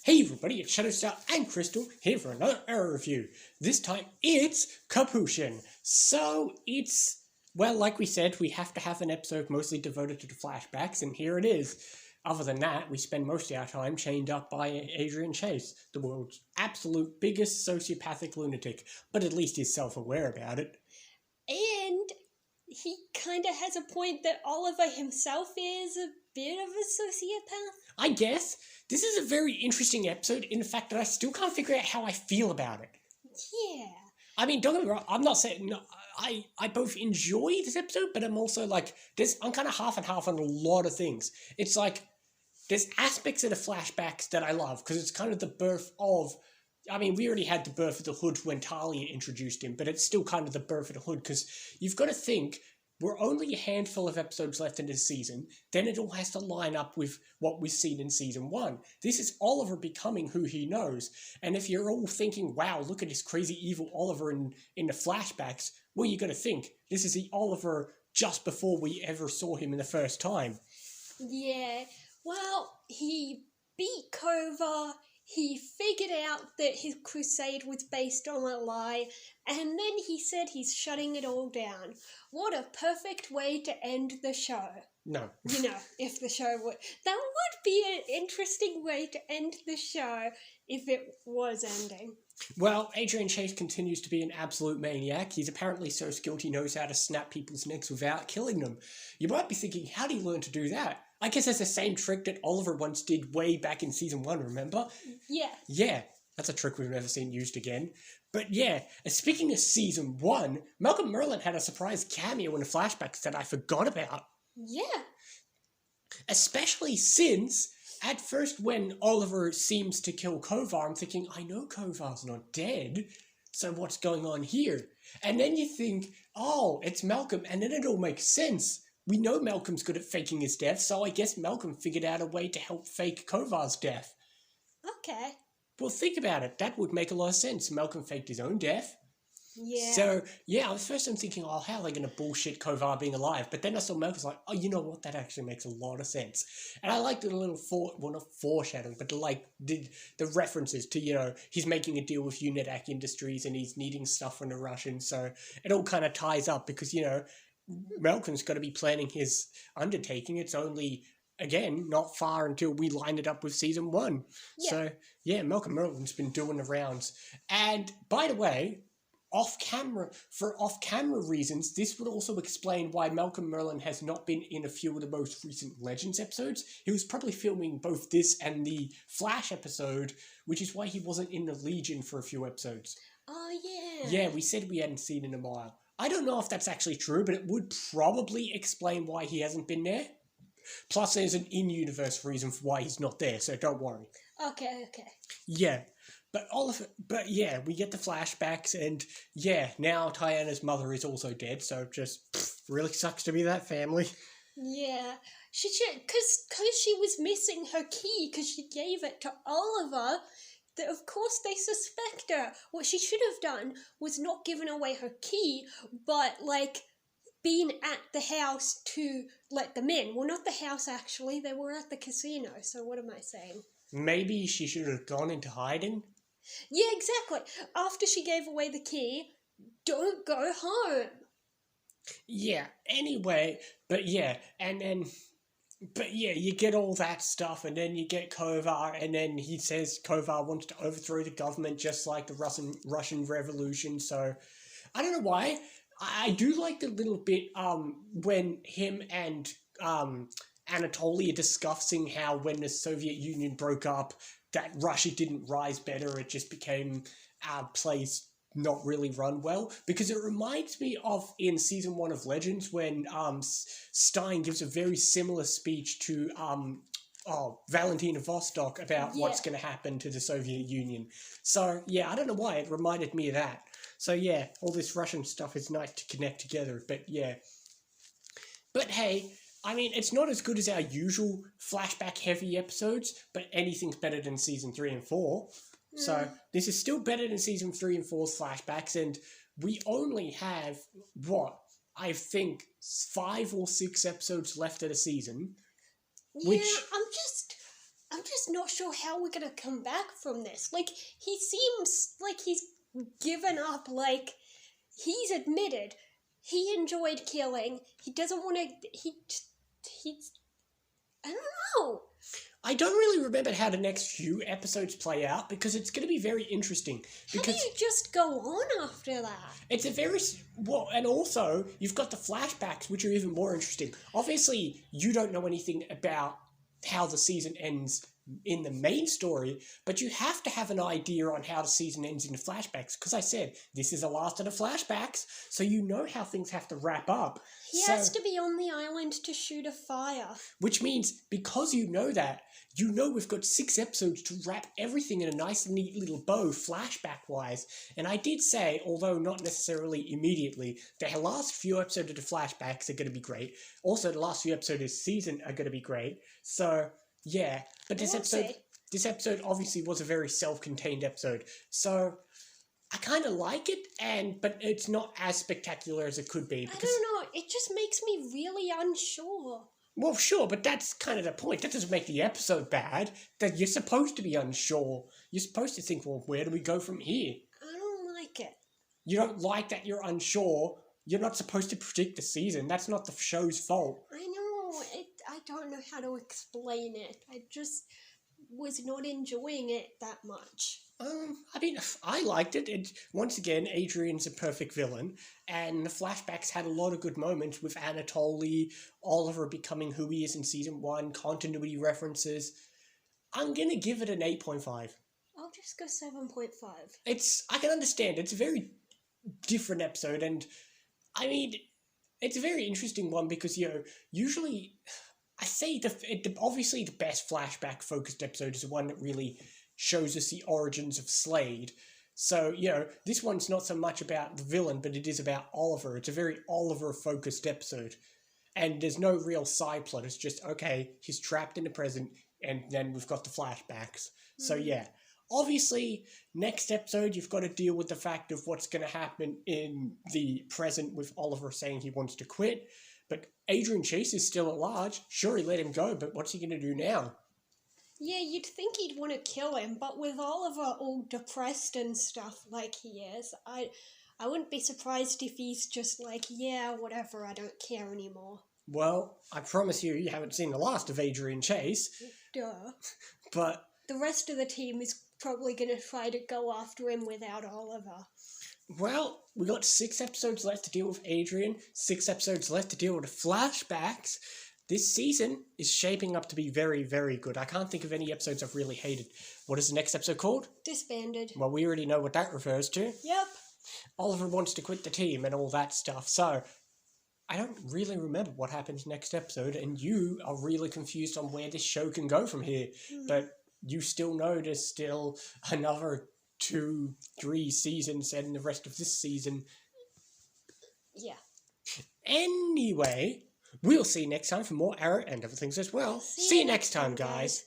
Hey everybody, it's Shadowstar and Crystal here for another error review. This time it's Kapiushon. So well, like we said, we have to have an episode mostly devoted to the flashbacks, and here it is. Other than that, we spend most of our time chained up by Adrian Chase, the world's absolute biggest sociopathic lunatic, but at least he's self-aware about it. And he kind of has a point that Oliver himself is a bit of a sociopath. I guess. This is a very interesting episode in the fact that I still can't figure out how I feel about it. Yeah. I mean, don't get me wrong, I'm not saying... No, I both enjoy this episode, but I'm also like... I'm kind of half and half on a lot of things. It's like... There's aspects of the flashbacks that I love, because it's kind of the birth of... I mean, we already had the birth of the Hood when Talia introduced him, but it's still kind of the birth of the Hood, because you've got to think... We're only a handful of episodes left in this season, then it all has to line up with what we've seen in season 1. This is Oliver becoming who he knows, and if you're all thinking, wow, look at this crazy evil Oliver in the flashbacks, well, you're going to think, this is the Oliver just before we ever saw him in the first time. Yeah, well, he beat Kova, he figured out that his crusade was based on a lie, and then he said he's shutting it all down. What a perfect way to end the show. No. You know, if the show would... That would be an interesting way to end the show if it was ending. Well, Adrian Chase continues to be an absolute maniac. He's apparently so skilled he knows how to snap people's necks without killing them. You might be thinking, how do you learn to do that? I guess that's the same trick that Oliver once did way back in season 1, remember? Yeah. Yeah, that's a trick we've never seen used again. But yeah, speaking of season 1, Malcolm Merlyn had a surprise cameo in the flashbacks that I forgot about. Yeah. Especially since, at first when Oliver seems to kill Kovar, I'm thinking, I know Kovar's not dead, so what's going on here? And then you think, oh, it's Malcolm, and then it all makes sense. We know Malcolm's good at faking his death, so I guess Malcolm figured out a way to help fake Kovar's death. Okay. Well, think about it. That would make a lot of sense. Malcolm faked his own death. Yeah. So, yeah, at first I'm thinking, oh, how are they going to bullshit Kovar being alive? But then I saw Malcolm's like, oh, you know what? That actually makes a lot of sense. And I liked the little, not foreshadowing, but the references to, you know, he's making a deal with Unidac Industries and he's needing stuff from the Russians. So it all kind of ties up because, you know, Malcolm's got to be planning his undertaking. It's only... Again, not far until we line it up with season 1. Yeah. So, yeah, Malcolm Merlyn's been doing the rounds. And, by the way, for off-camera reasons, this would also explain why Malcolm Merlyn has not been in a few of the most recent Legends episodes. He was probably filming both this and the Flash episode, which is why he wasn't in the Legion for a few episodes. Oh, yeah. Yeah, we said we hadn't seen him in a while. I don't know if that's actually true, but it would probably explain why he hasn't been there. Plus, there's an in-universe reason for why he's not there, so don't worry. Okay. Yeah, but yeah, we get the flashbacks, and yeah, now Diana's mother is also dead, so just really sucks to be that family. Yeah, she should, because she was missing her key, because she gave it to Oliver. That of course they suspect her. What she should have done was not given away her key, but like been at the house to let them in. Well, not the house, actually. They were at the casino, so what am I saying? Maybe she should have gone into hiding? Yeah, exactly. After she gave away the key, don't go home. Yeah, anyway, but yeah, you get all that stuff, and then you get Kovar, and then he says Kovar wants to overthrow the government just like the Russian Revolution, so I don't know why. I do like the little bit when him and Anatoly are discussing how when the Soviet Union broke up, that Russia didn't rise better, it just became a place not really run well. Because it reminds me of in season 1 of Legends when Stein gives a very similar speech to Valentina Vostok about what's going to happen to the Soviet Union. So, yeah, I don't know why, it reminded me of that. So yeah, all this Russian stuff is nice to connect together, but yeah. But hey, I mean, it's not as good as our usual flashback-heavy episodes, but anything's better than Season 3 and 4. So this is still better than Season 3 and 4's flashbacks, and we only have, I think 5 or 6 episodes left of the season. Yeah, I'm I'm just not sure how we're gonna come back from this. Like, he seems like he's given up, like, he's admitted he enjoyed killing. He doesn't want to, he's, I don't know. I don't really remember how the next few episodes play out because it's going to be very interesting. How Because do you just go on after that? it's a very well, and also you've got the flashbacks, which are even more interesting. Obviously, you don't know anything about how the season ends in the main story, but you have to have an idea on how the season ends in the flashbacks. Because I said this is the last of the flashbacks, so you know how things have to wrap up. He has to be on the island to shoot a fire. Which means, because you know that, you know we've got 6 episodes to wrap everything in a nice, neat little bow, flashback-wise. And I did say, although not necessarily immediately, the last few episodes of the flashbacks are going to be great. Also, the last few episodes of the season are going to be great. So, yeah. But this episode obviously was a very self-contained episode. So, I kind of like it, but it's not as spectacular as it could be. I don't know, it just makes me really unsure. Well, sure, but that's kind of the point. That doesn't make the episode bad. That you're supposed to be unsure. You're supposed to think, well, where do we go from here? I don't like it. You don't like that you're unsure. You're not supposed to predict the season. That's not the show's fault. I know, I don't know how to explain it. I just was not enjoying it that much. I mean, I liked it. Once again, Adrian's a perfect villain, and the flashbacks had a lot of good moments with Anatoly, Oliver becoming who he is in season 1, continuity references. I'm gonna give it an 8.5. I'll just go 7.5. I can understand. It's a very different episode, and I mean, it's a very interesting one because, usually, I say obviously the best flashback-focused episode is the one that really shows us the origins of Slade. So, this one's not so much about the villain, but it is about Oliver. It's a very Oliver-focused episode. And there's no real side plot. It's just, okay, he's trapped in the present, and then we've got the flashbacks. So, yeah. Obviously, next episode, you've got to deal with the fact of what's going to happen in the present with Oliver saying he wants to quit. But Adrian Chase is still at large. Sure, he let him go, but what's he going to do now? Yeah, you'd think he'd want to kill him, but with Oliver all depressed and stuff like he is, I wouldn't be surprised if he's just like, yeah, whatever, I don't care anymore. Well, I promise you haven't seen the last of Adrian Chase. Duh. But the rest of the team is probably going to try to go after him without Oliver. Well, we got 6 episodes left to deal with Adrian, 6 episodes left to deal with the flashbacks. This season is shaping up to be very, very good. I can't think of any episodes I've really hated. What is the next episode called? Disbanded. Well, we already know what that refers to. Yep. Oliver wants to quit the team and all that stuff. So, I don't really remember what happens next episode, and you are really confused on where this show can go from here. But you still know there's still another 2-3 seasons and the rest of this season. Yeah. Anyway, we'll see you next time for more Arrow and other things as well. See you next time, guys.